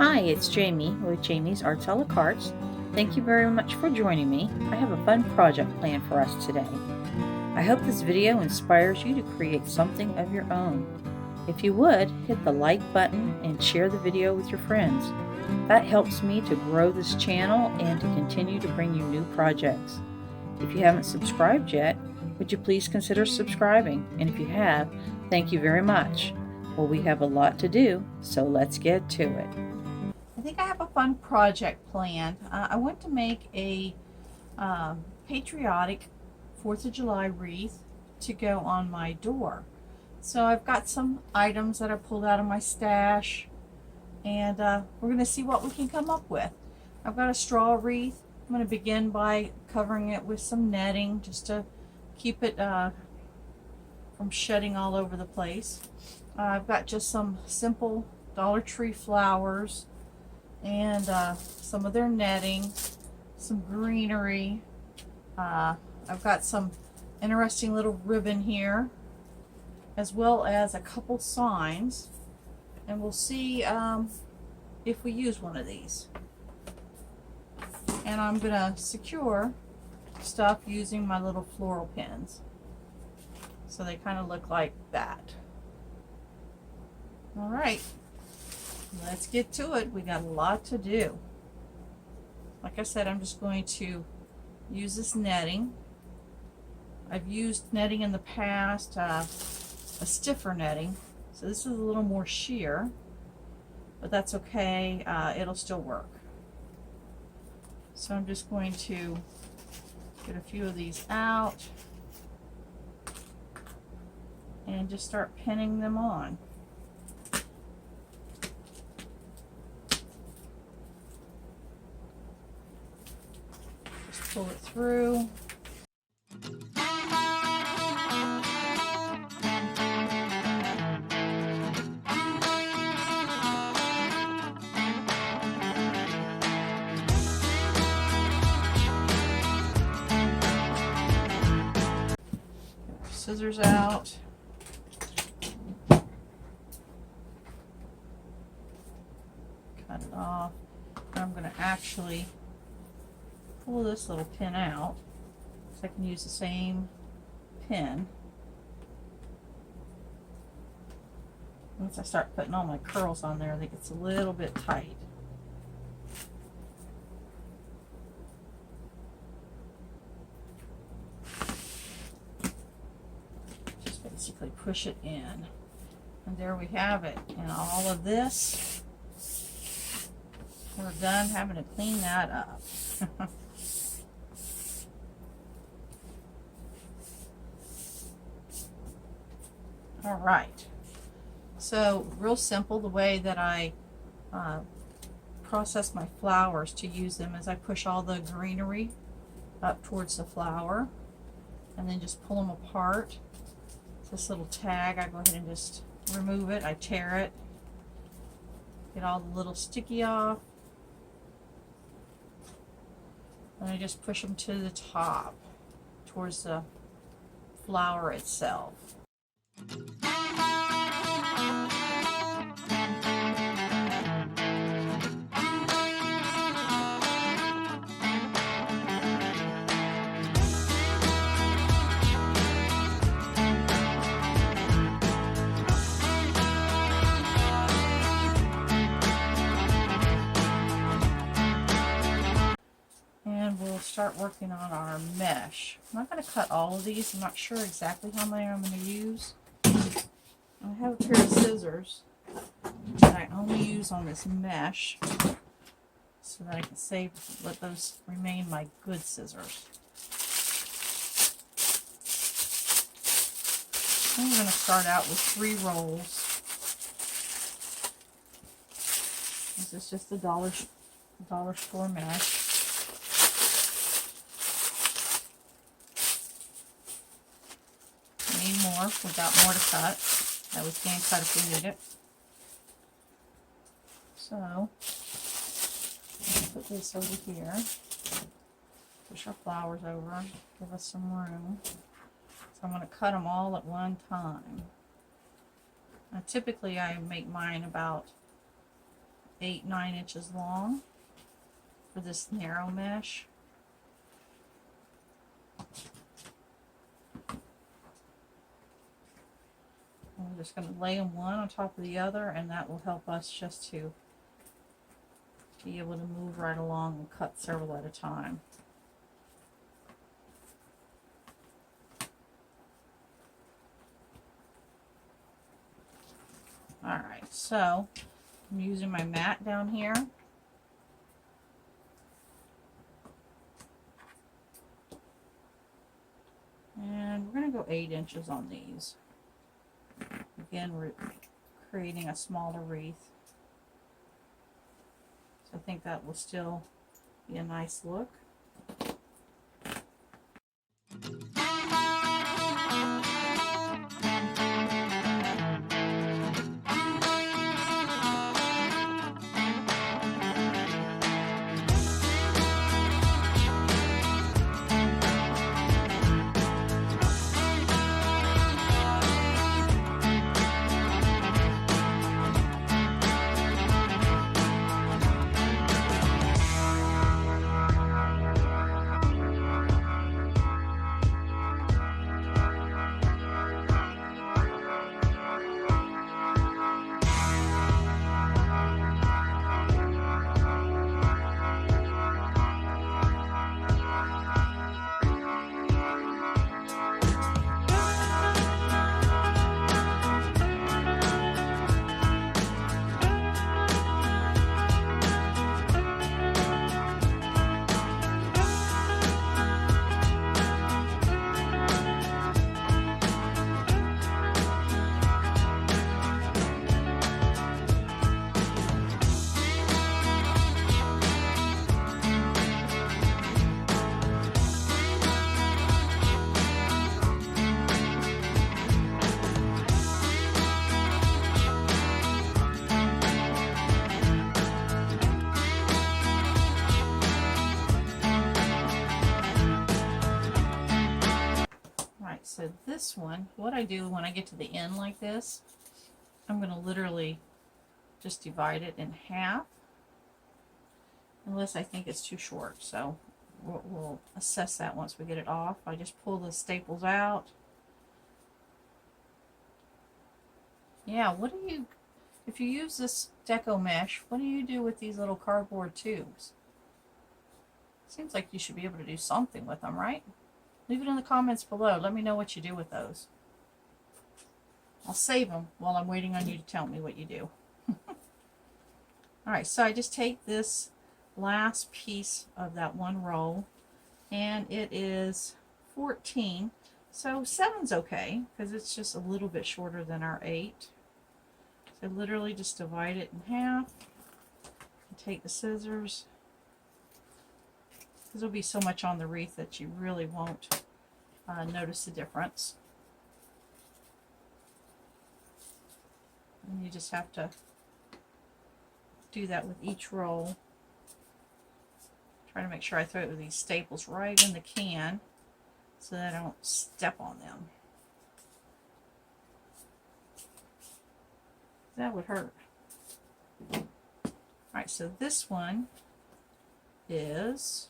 Hi, it's Jamie with JamiesArtsalaCartes. Thank you very much for joining me. I have a fun project planned for us today. I hope this video inspires you to create something of your own. If you would, hit the like button and share the video with your friends. That helps me to grow this channel and to continue to bring you new projects. If you haven't subscribed yet, would you please consider subscribing? And if you have, thank you very much. Well, we have a lot to do, so let's get to it. I think I have a fun project planned. I want to make a patriotic 4th of July wreath to go on my door. So I've got some items that I pulled out of my stash, and we're going to see what we can come up with. I've got a straw wreath. I'm going to begin by covering it with some netting just to keep it from shedding all over the place. I've got just some simple Dollar Tree flowers and some of their netting, some greenery. I've got some interesting little ribbon here, as well as a couple signs, and we'll see if we use one of these. And I'm going to secure stuff using my little floral pins, so they kind of look like that. All right, let's get to it. We got a lot to do. Like I said, I'm just going to use this netting. I've used netting in the past, a stiffer netting, so this is a little more sheer, but that's okay. It'll still work. So I'm just going to get a few of these out and just start pinning them on. Pull it through. Scissors out. Cut it off. I'm going to actually pull this little pin out so I can use the same pin. Once I start putting all my curls on there, I think it's a little bit tight. Just basically push it in. And there we have it. And all of this, we're done having to clean that up. All right, so real simple, the way that I process my flowers to use them is I push all the greenery up towards the flower and then just pull them apart. This little tag, I go ahead and just remove it. I tear it, get all the little sticky off, and I just push them to the top towards the flower itself. And we'll start working on our mesh. I'm not going to cut all of these. I'm not sure exactly how many I'm going to use. I have a pair of scissors that I only use on this mesh so that I can let those remain my good scissors. And we're going to start out with 3 rolls. This is just a dollar store mesh. Need more. We've got more to cut. That we can cut if we need it. So, let's put this over here. Push our flowers over. Give us some room. So I'm going to cut them all at one time. Now, typically I make mine about 8-9 inches long for this narrow mesh. And we're just going to lay them one on top of the other, and that will help us just to be able to move right along and cut several at a time. Alright, so I'm using my mat down here. And we're going to go 8 inches on these. Again, we're creating a smaller wreath. So I think that will still be a nice look. So this one, what I do when I get to the end like this, I'm going to literally just divide it in half, unless I think it's too short. So we'll assess that once we get it off. I just pull the staples out. Yeah, what do you, if you use this deco mesh, what do you do with these little cardboard tubes? Seems like you should be able to do something with them, right? Leave it in the comments below. Let me know what you do with those. I'll save them while I'm waiting on you to tell me what you do. Alright, so I just take this last piece of that one roll, and it is 14. So 7's okay, because it's just a little bit shorter than our 8. So literally just divide it in half, and take the scissors. There'll be so much on the wreath that you really won't notice the difference. And you just have to do that with each roll. Try to make sure I throw these staples right in the can so that I don't step on them. That would hurt. Alright, so this one is,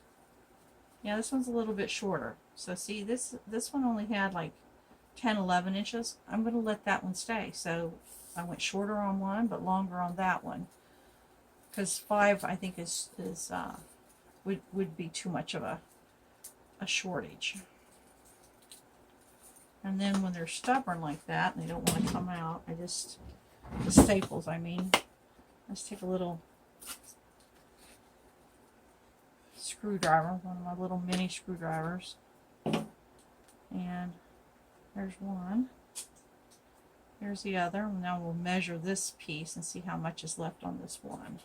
yeah, this one's a little bit shorter. So see, this one only had like 10-11 inches. I'm going to let that one stay. So I went shorter on one, but longer on that one, because 5 I think is would be too much of a shortage. And then when they're stubborn like that and they don't want to come out, I just, the staples, I mean, let's take a little screwdriver, one of my little mini screwdrivers, and there's one, there's the other. Now we'll measure this piece and see how much is left on this one.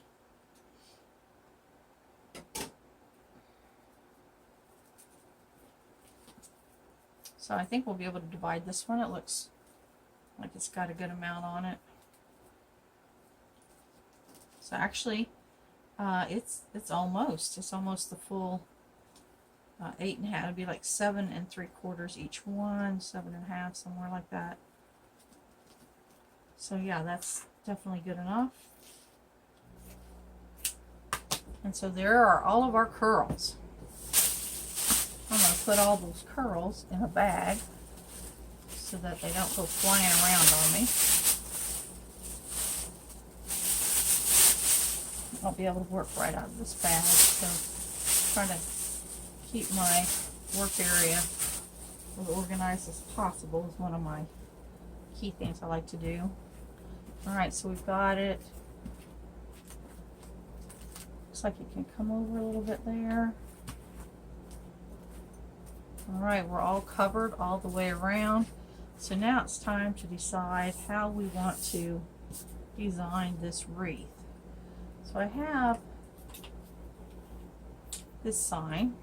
So I think we'll be able to divide this one. It looks like it's got a good amount on it. So actually it's almost the full 8.5. It'd be like 7 3/4 each one, 7.5, somewhere like that. So yeah, that's definitely good enough. And so there are all of our curls. I'm going to put all those curls in a bag so that they don't go flying around on me. I'll be able to work right out of this bag, so trying to keep my work area as organized as possible is one of my key things I like to do. Alright, so we've got it. Looks like it can come over a little bit there. Alright, we're all covered all the way around. So now it's time to decide how we want to design this wreath. So I have this sign.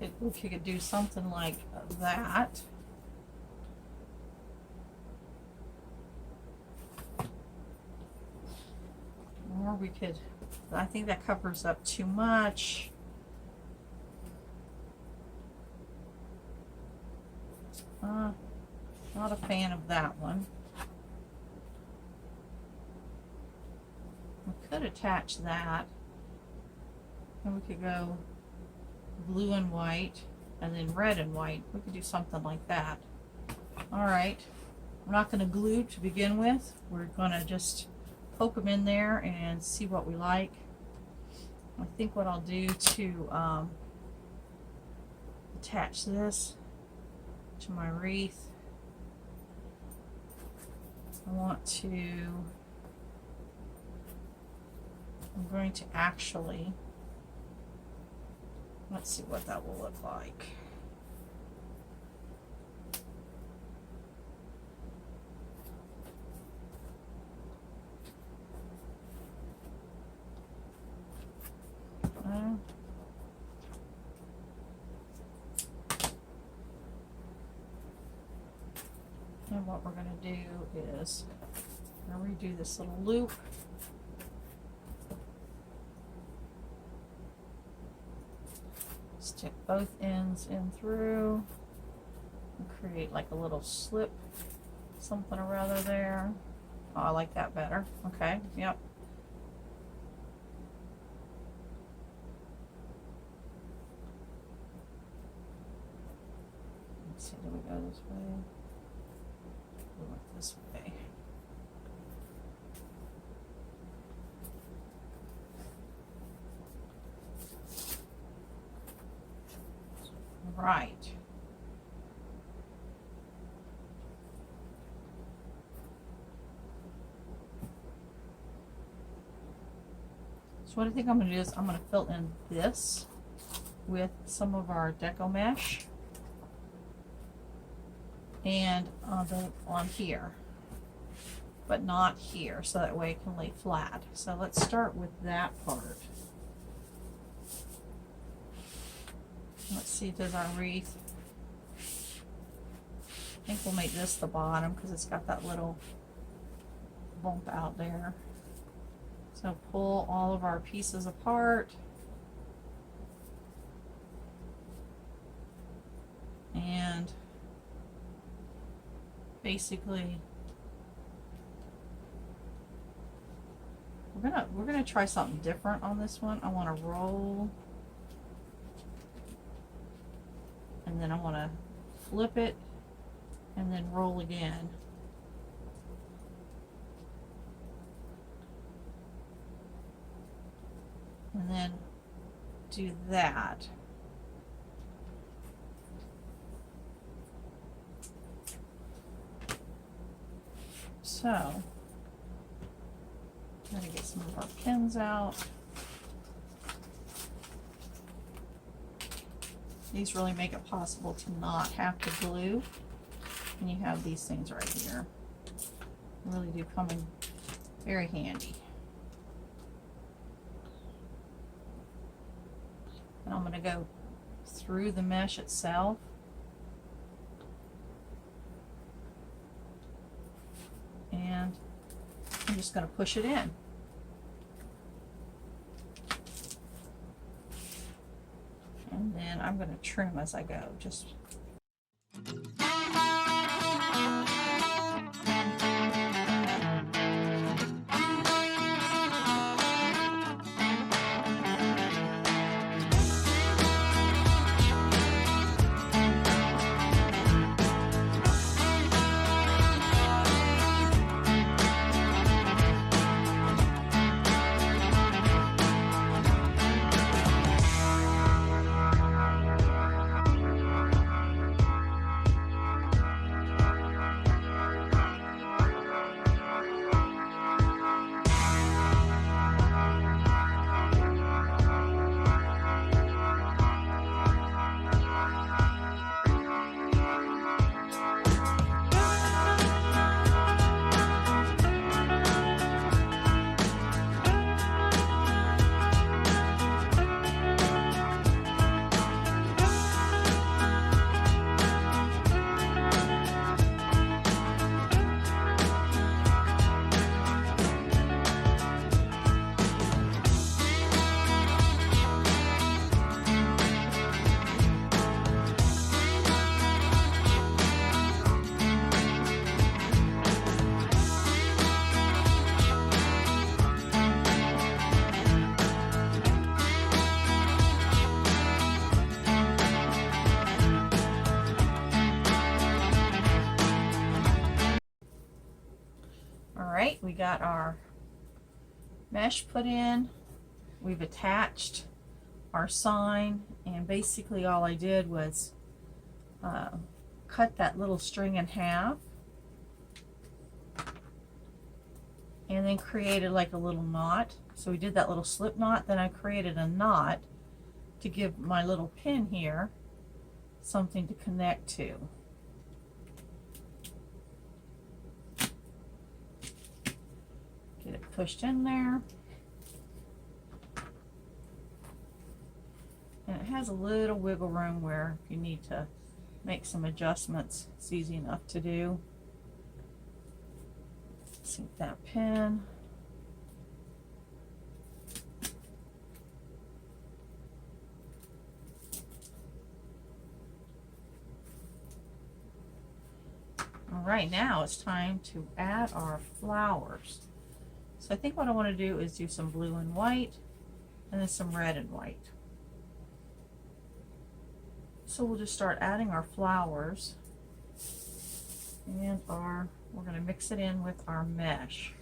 If you could do something like that. Or we could, I think that covers up too much. Not a fan of that one. We could attach that, and we could go blue and white, and then red and white. We could do something like that. All right, we're not going to glue to begin with. We're going to just poke them in there and see what we like. I think what I'll do to attach this to my wreath, I'm going to actually, let's see what that will look like. And what we're going to do is I'm going to redo this little loop. Stick both ends in through and create like a little slip, something or other there. Oh, I like that better. Okay, yep. Let's see, do we go this way? We went this way. Right. So what I think I'm going to do is I'm going to fill in this with some of our deco mesh and on here, but not here, so that way it can lay flat. So let's start with that part. Let's see, does our wreath, I think we'll make this the bottom because it's got that little bump out there. So pull all of our pieces apart. And basically we're gonna try something different on this one. I want to roll, and then I want to flip it and then roll again. And then do that. So, I'm going to get some of our pins out. These really make it possible to not have to glue. And you have these things right here. They really do come in very handy. And I'm going to go through the mesh itself. And I'm just going to push it in. And then I'm going to trim as I go. Just right, we got our mesh put in. We've attached our sign, and basically all I did was cut that little string in half and then created like a little knot. So we did that little slip knot, then I created a knot to give my little pin here something to connect to. Get it pushed in there. And it has a little wiggle room where if you need to make some adjustments, it's easy enough to do. Sink that pin. All right, now it's time to add our flowers. So I think what I want to do is do some blue and white and then some red and white. So we'll just start adding our flowers and we're going to mix it in with our mesh.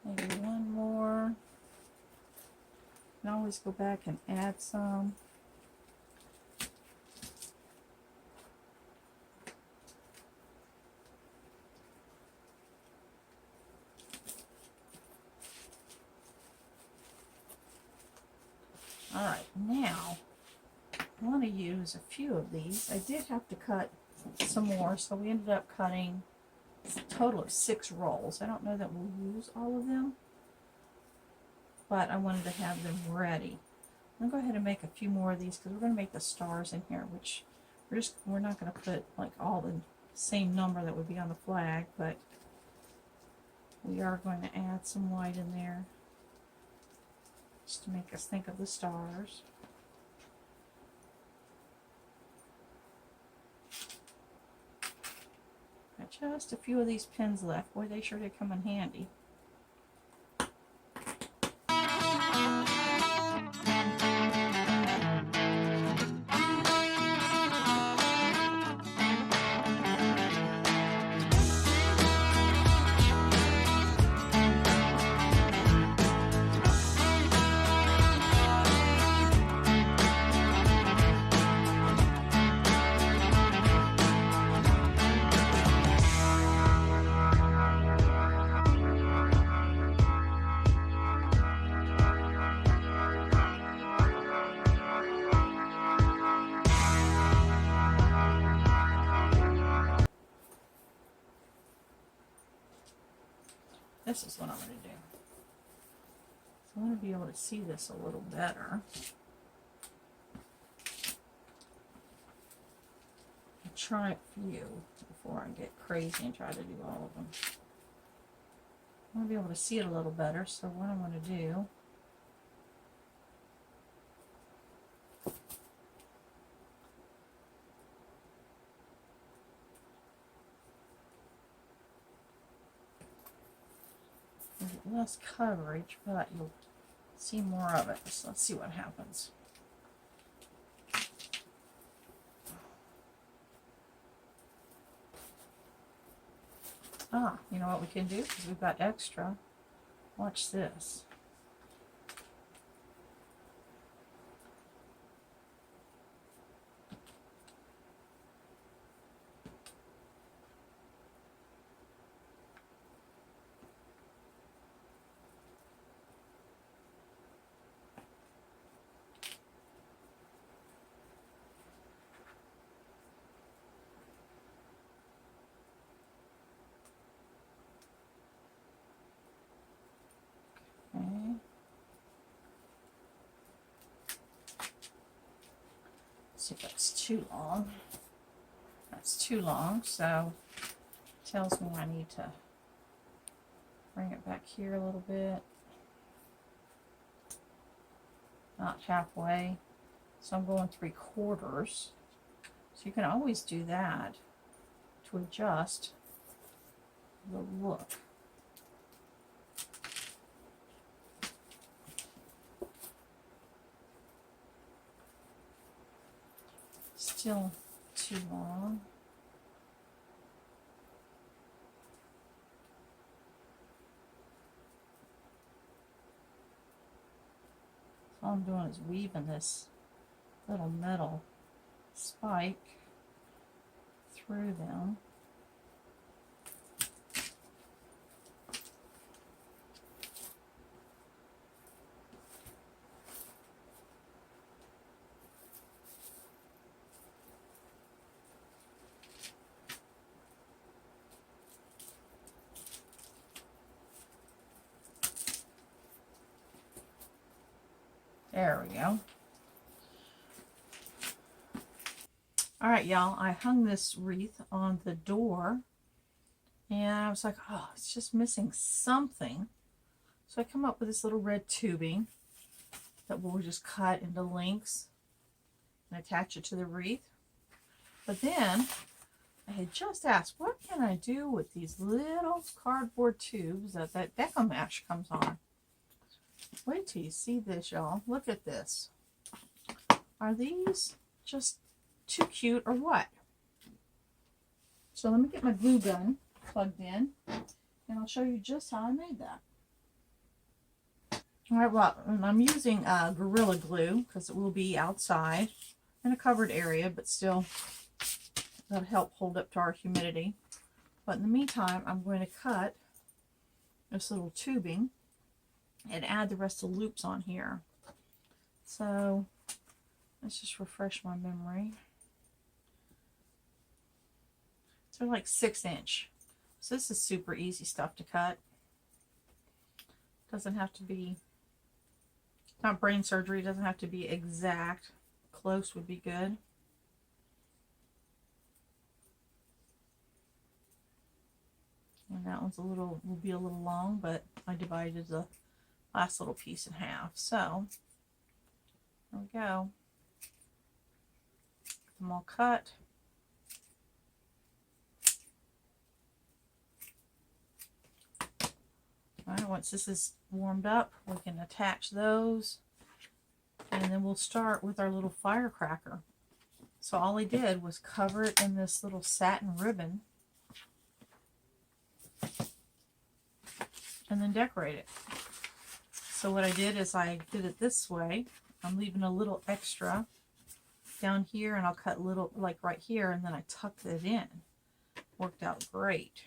Maybe one more. You can always go back and add some. All right, now I want to use a few of these. I did have to cut some more, so we ended up cutting a total of 6 rolls. I don't know that we'll use all of them, but I wanted to have them ready. I'm going to go ahead and make a few more of these because we're going to make the stars in here, which we're not going to put like all the same number that would be on the flag, but we are going to add some white in there just to make us think of the stars. Got just a few of these pins left. Boy, they sure did come in handy. This is what I'm going to do. I want to be able to see this a little better. I'll try a few before I get crazy and try to do all of them. I want to be able to see it a little better, so what I'm going to do, less coverage, but you'll see more of it. So let's see what happens. Ah, you know what we can do? Because we've got extra. Watch this. Okay. See if that's too long. That's too long, so it tells me I need to bring it back here a little bit. Not halfway. So I'm going 3/4. So you can always do that to adjust the look. Still too long. All I'm doing is weaving this little metal spike through them. There we go. All right, y'all, I hung this wreath on the door and I was like, oh, it's just missing something. So I come up with this little red tubing that we'll just cut into lengths and attach it to the wreath. But then I had just asked, what can I do with these little cardboard tubes that deco mesh comes on? Wait till you see this, y'all. Look at this. Are these just too cute or what? So let me get my glue gun plugged in and I'll show you just how I made that. All right, well, I'm using Gorilla Glue because it will be outside in a covered area, but still that'll help hold up to our humidity. But in the meantime, I'm going to cut this little tubing and add the rest of the loops on here. So let's just refresh my memory. So they're like 6-inch. So this is super easy stuff to cut. Doesn't have to be, not brain surgery, doesn't have to be exact. Close would be good. And that one's will be a little long, but I divided the last little piece in half. So there we go. Get them all cut. All right, once this is warmed up, we can attach those, and then we'll start with our little firecracker. So all I did was cover it in this little satin ribbon and then decorate it. So what I did is I did it this way. I'm leaving a little extra down here, and I'll cut little, like right here, and then I tucked it in. Worked out great.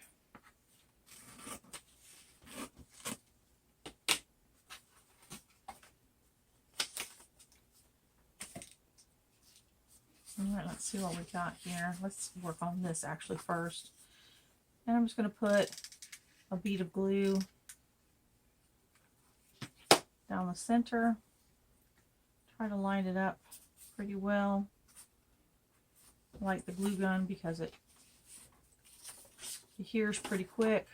All right, let's see what we got here. Let's work on this actually first. And I'm just going to put a bead of glue down the center. Try to line it up pretty well. I like the glue gun because it adheres pretty quick.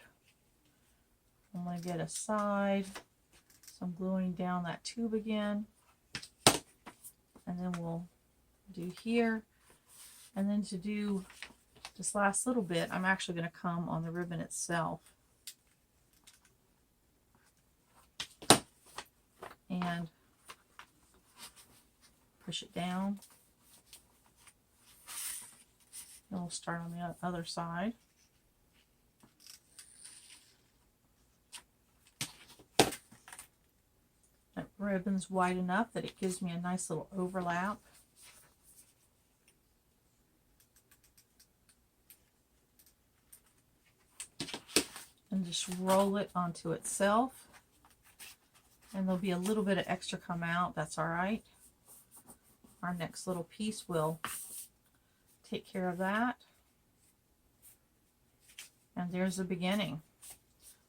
I'm going to get a side, so I'm gluing down that tube again, and then we'll do here. And then to do this last little bit, I'm actually going to come on the ribbon itself and push it down. Then we'll start on the other side. That ribbon's wide enough that it gives me a nice little overlap. And just roll it onto itself. And there'll be a little bit of extra come out. That's all right. Our next little piece will take care of that. And there's the beginning.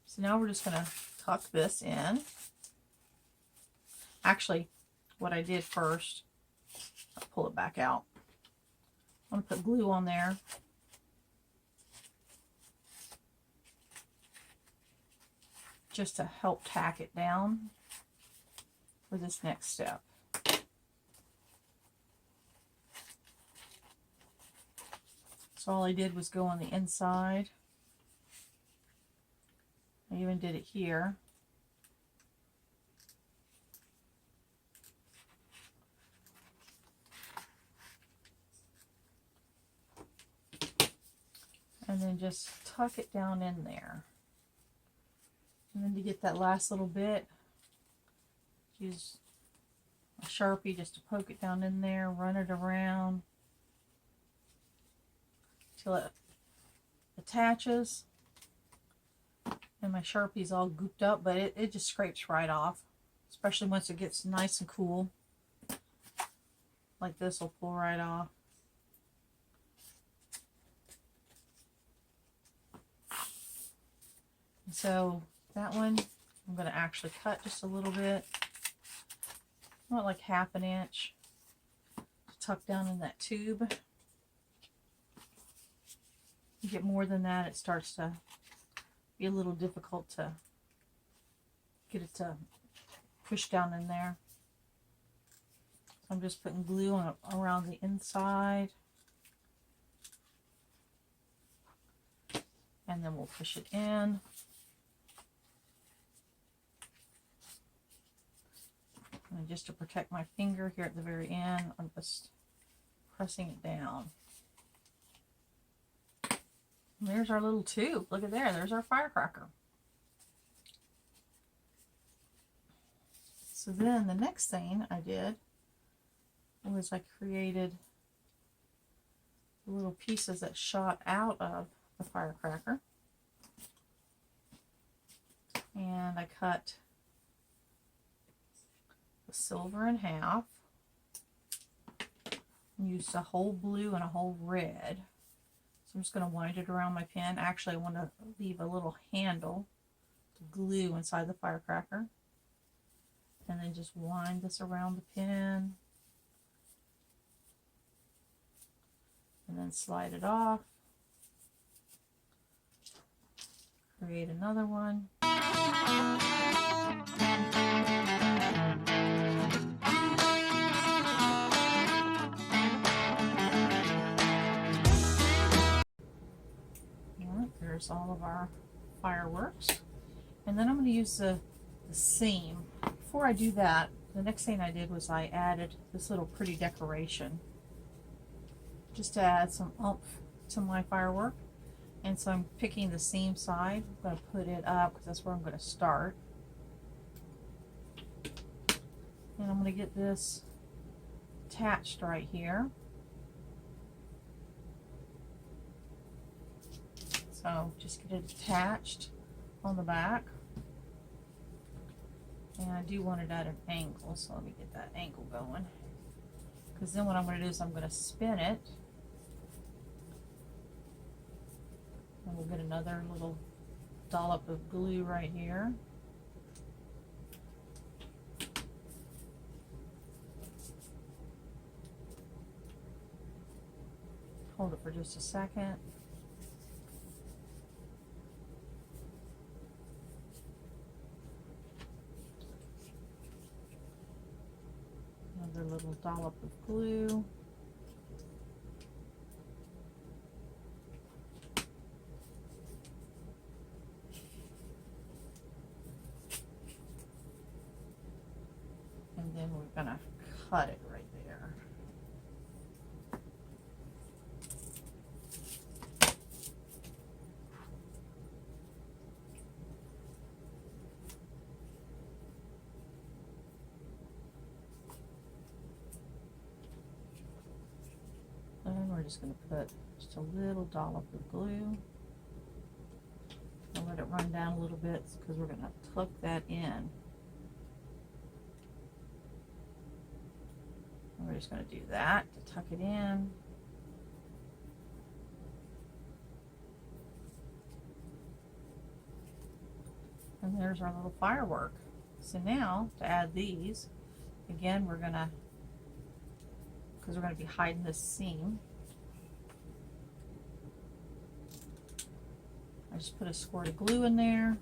So now we're just going to tuck this in. Actually, what I did first, I'll pull it back out. I'm going to put glue on there. Just to help tack it down for this next step. So all I did was go on the inside. I even did it here. And then just tuck it down in there. And then to get that last little bit, use a Sharpie just to poke it down in there, run it around till it attaches. And my Sharpie's all gooped up, but it just scrapes right off, especially once it gets nice and cool. Like this will pull right off. And so that one, I'm going to actually cut just a little bit. I want like 1/2 inch to tuck down in that tube. You get more than that, it starts to be a little difficult to get it to push down in there. So I'm just putting glue on around the inside. And then we'll push it in. And just to protect my finger here at the very end, I'm just pressing it down. And there's our little tube. Look at there. There's our firecracker. So then the next thing I did was I created the little pieces that shot out of the firecracker. And I cut the silver in half. Used a whole blue and a whole red. So I'm just going to wind it around my pin. Actually, I want to leave a little handle to glue inside the firecracker. And then just wind this around the pin. And then slide it off. Create another one. There's all of our fireworks. And then I'm going to use the seam. Before I do that, the next thing I did was I added this little pretty decoration just to add some oomph to my firework. And so I'm picking the seam side. I'm going to put it up because that's where I'm going to start. And I'm going to get this attached right here. So just get it attached on the back. And I do want it at an angle, so let me get that angle going. Because then what I'm going to do is I'm going to spin it. And we'll get another little dollop of glue right here. Hold it for just a second. Another little dollop of glue. And then we're gonna cut it right there. And we're just going to put just a little dollop of glue. I'll let it run down a little bit because we're going to tuck that in. And we're just going to do that to tuck it in. And there's our little firework. So now to add these, again, we're going to, because we're going to be hiding this seam, I just put a squirt of glue in there,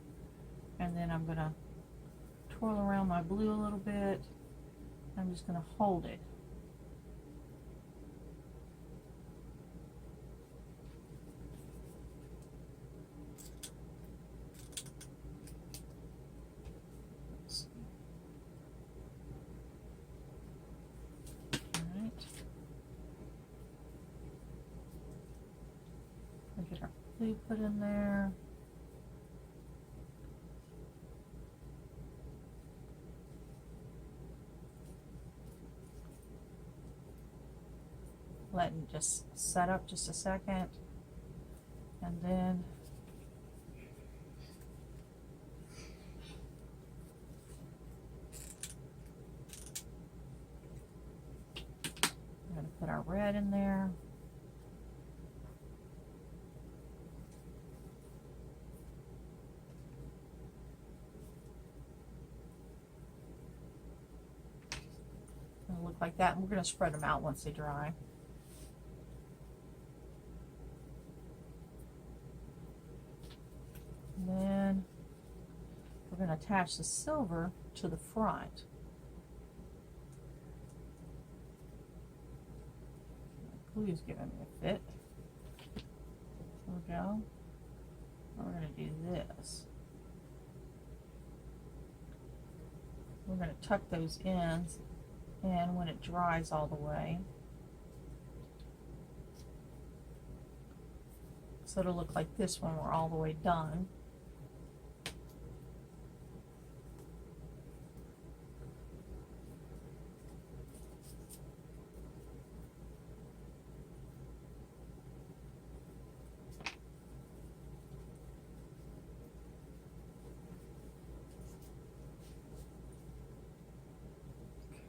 and then I'm going to twirl around my blue a little bit. I'm just going to hold it. Get our glue put in there. Let it just set up just a second, and then we're going to put our red in there. Look like that, and we're going to spread them out once they dry. And then we're going to attach the silver to the front. The glue is giving me a fit. There we go. We're going to do this. We're going to tuck those ends in when it dries all the way. So it'll look like this when we're all the way done.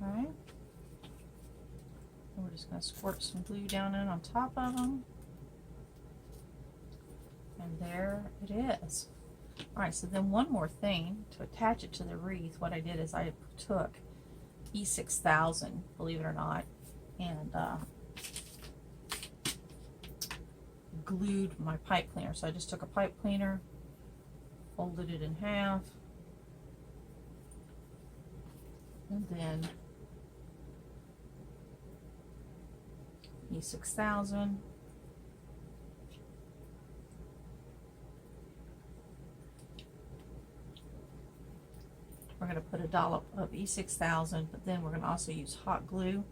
Okay. And we're just going to squirt some glue down in on top of them. And there it is. Alright, so then one more thing to attach it to the wreath. What I did is I took E6000, believe it or not, and glued my pipe cleaner. So I just took a pipe cleaner, folded it in half, and then E6000. We're going to put a dollop of E6000, but then we're going to also use hot glue.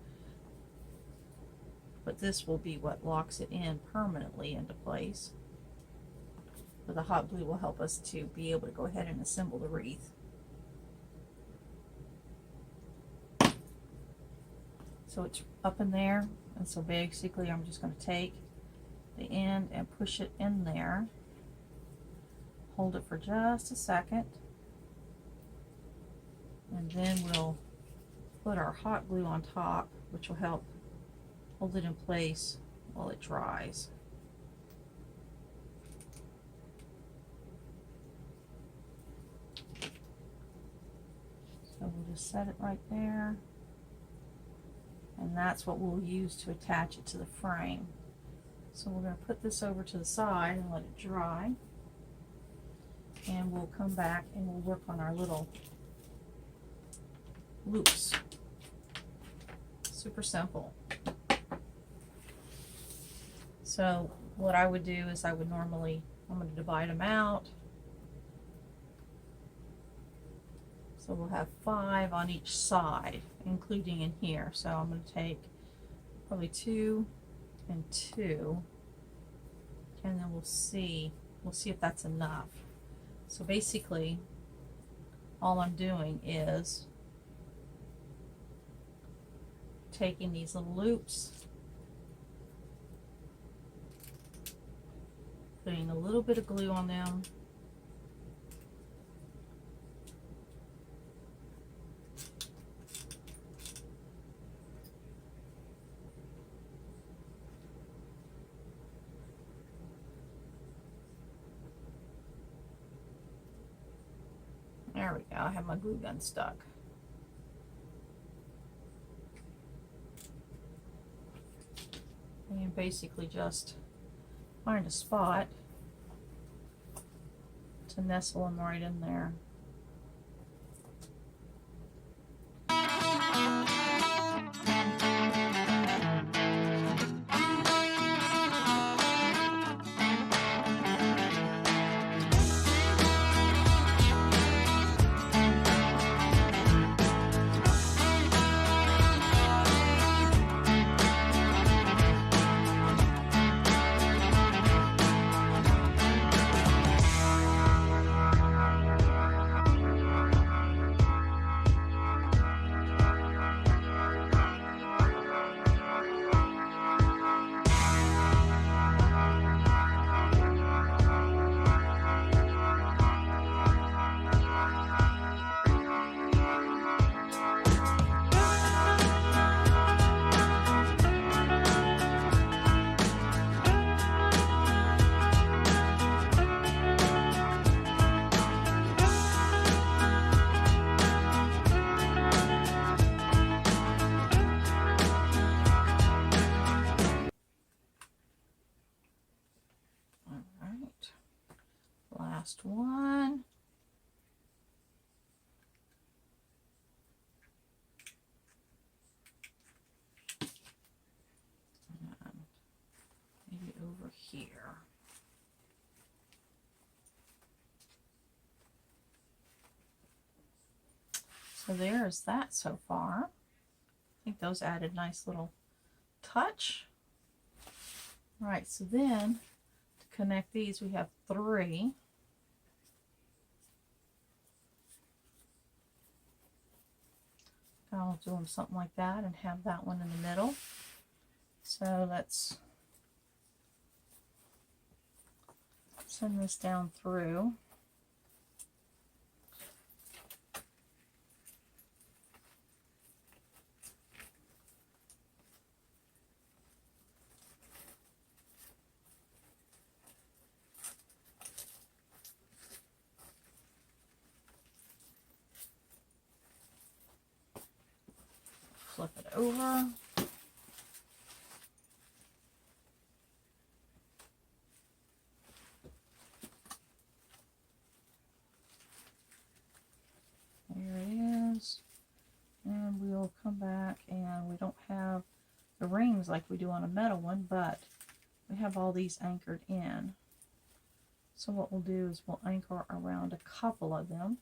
But this will be what locks it in permanently into place. But the hot glue will help us to be able to go ahead and assemble the wreath. So it's up in there, and so basically I'm just going to take the end and push it in there. Hold it for just a second. And then we'll put our hot glue on top, which will help hold it in place while it dries. So we'll just set it right there. And that's what we'll use to attach it to the frame. So we're going to put this over to the side and let it dry. And we'll come back and we'll work on our little loops. Super simple. So what I would do is I'm going to divide them out. So we'll have 5 on each side, including in here. So I'm going to take probably 2 and 2, and then we'll see if that's enough. So basically, all I'm doing is taking these little loops, putting a little bit of glue on them, there we go, I have my glue gun stuck. And basically just find a spot to nestle them right in there. Last one. And maybe over here. So there's that so far. I think those added nice little touch. All right, so then to connect these we have 3. I'll do them something like that and have that one in the middle. So let's send this down through. Flip it over. There it is. And we'll come back, and we don't have the rings like we do on a metal one, but we have all these anchored in. So what we'll do is we'll anchor around a couple of them.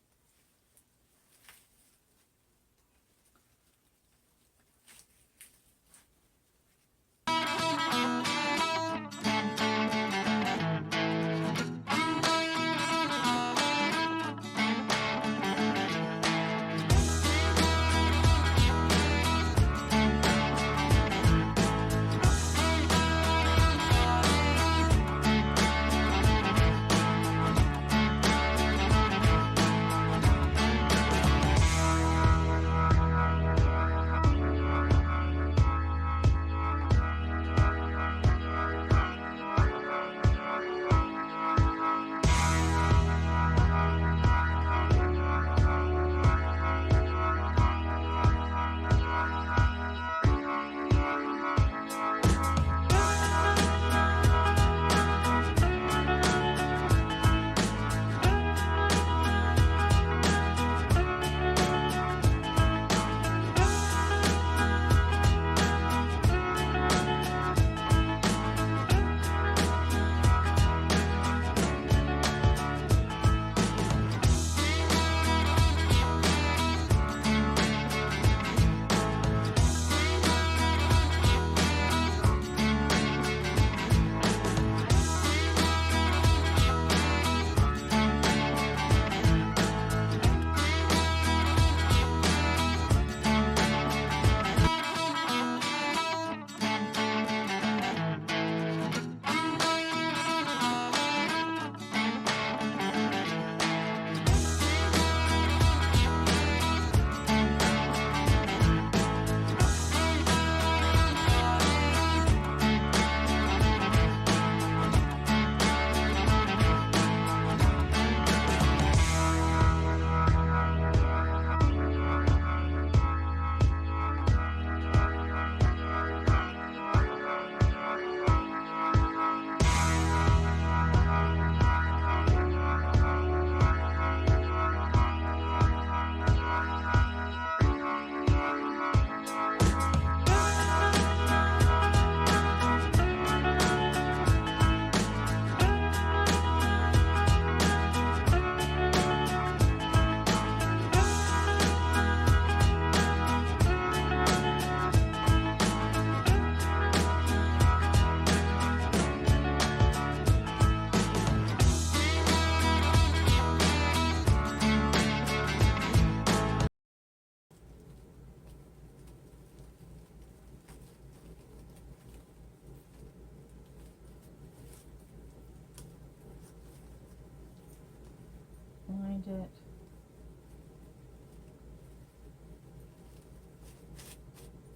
find it.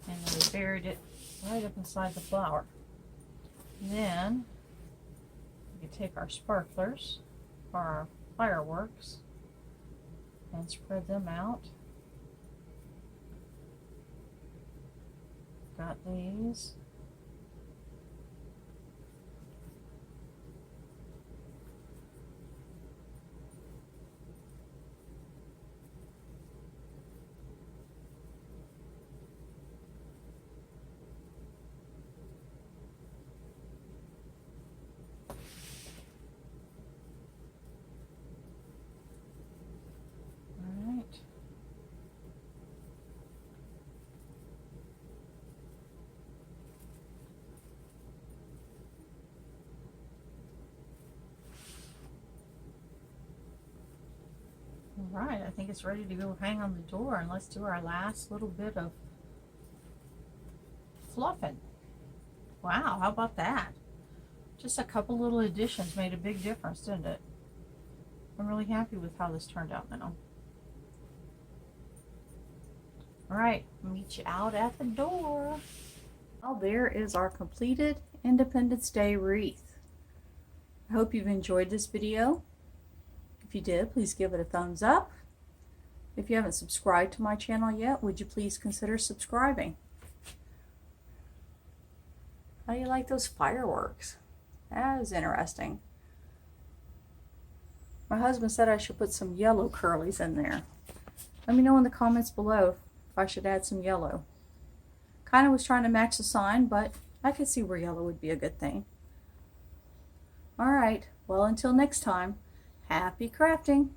And then we buried it right up inside the flower. Then we can take our sparklers, or our fireworks, and spread them out. Got these. Alright, I think it's ready to go hang on the door, and let's do our last little bit of fluffing. Wow, how about that? Just a couple little additions made a big difference, didn't it? I'm really happy with how this turned out now. Alright, meet you out at the door. Well, there is our completed Independence Day wreath. I hope you've enjoyed this video. If you did, please give it a thumbs up. If you haven't subscribed to my channel yet, would you please consider subscribing? How do you like those fireworks? That is interesting. My husband said I should put some yellow curlies in there. Let me know in the comments below if I should add some yellow. Kind of was trying to match the sign, but I could see where yellow would be a good thing. Alright, well, until next time, happy crafting!